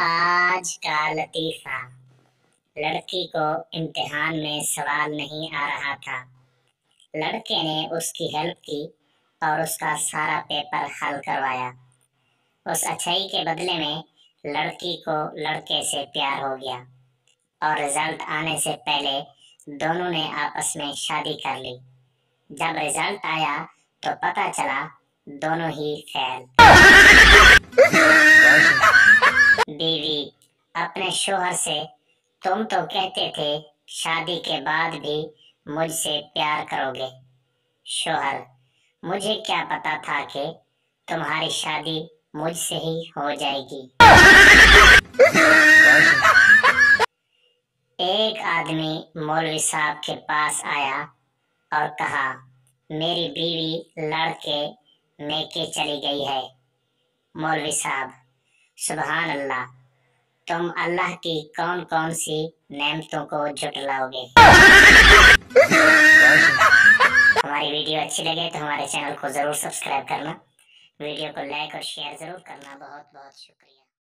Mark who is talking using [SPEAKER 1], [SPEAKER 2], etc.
[SPEAKER 1] आज का लतीफा। लड़की को इम्तिहान में सवाल नहीं आ रहा था। लड़के ने उसकी हेल्प की और उसका सारा पेपर हल करवाया। उस अच्छाई के बदले में लड़की को लड़के से प्यार हो गया और रिजल्ट आने से पहले दोनों ने आपस में शादी कर ली। जब रिजल्ट आया तो पता चला दोनों ही फेल। बीवी अपने शोहर से, तुम तो कहते थे शादी के बाद भी मुझसे प्यार करोगे। शोहर, मुझे क्या पता था कि तुम्हारी शादी मुझसे ही हो जाएगी। एक आदमी मौलवी साहब के पास आया और कहा, मेरी बीवी लड़के मेके चली गई है। मौलवी साहब, सुभान अल्लाह, तुम अल्लाह की कौन कौन सी नेमतों को झुटलाओगे। हमारी वीडियो अच्छी लगे तो हमारे चैनल को जरूर सब्सक्राइब करना, वीडियो को लाइक और शेयर जरूर करना। बहुत बहुत शुक्रिया।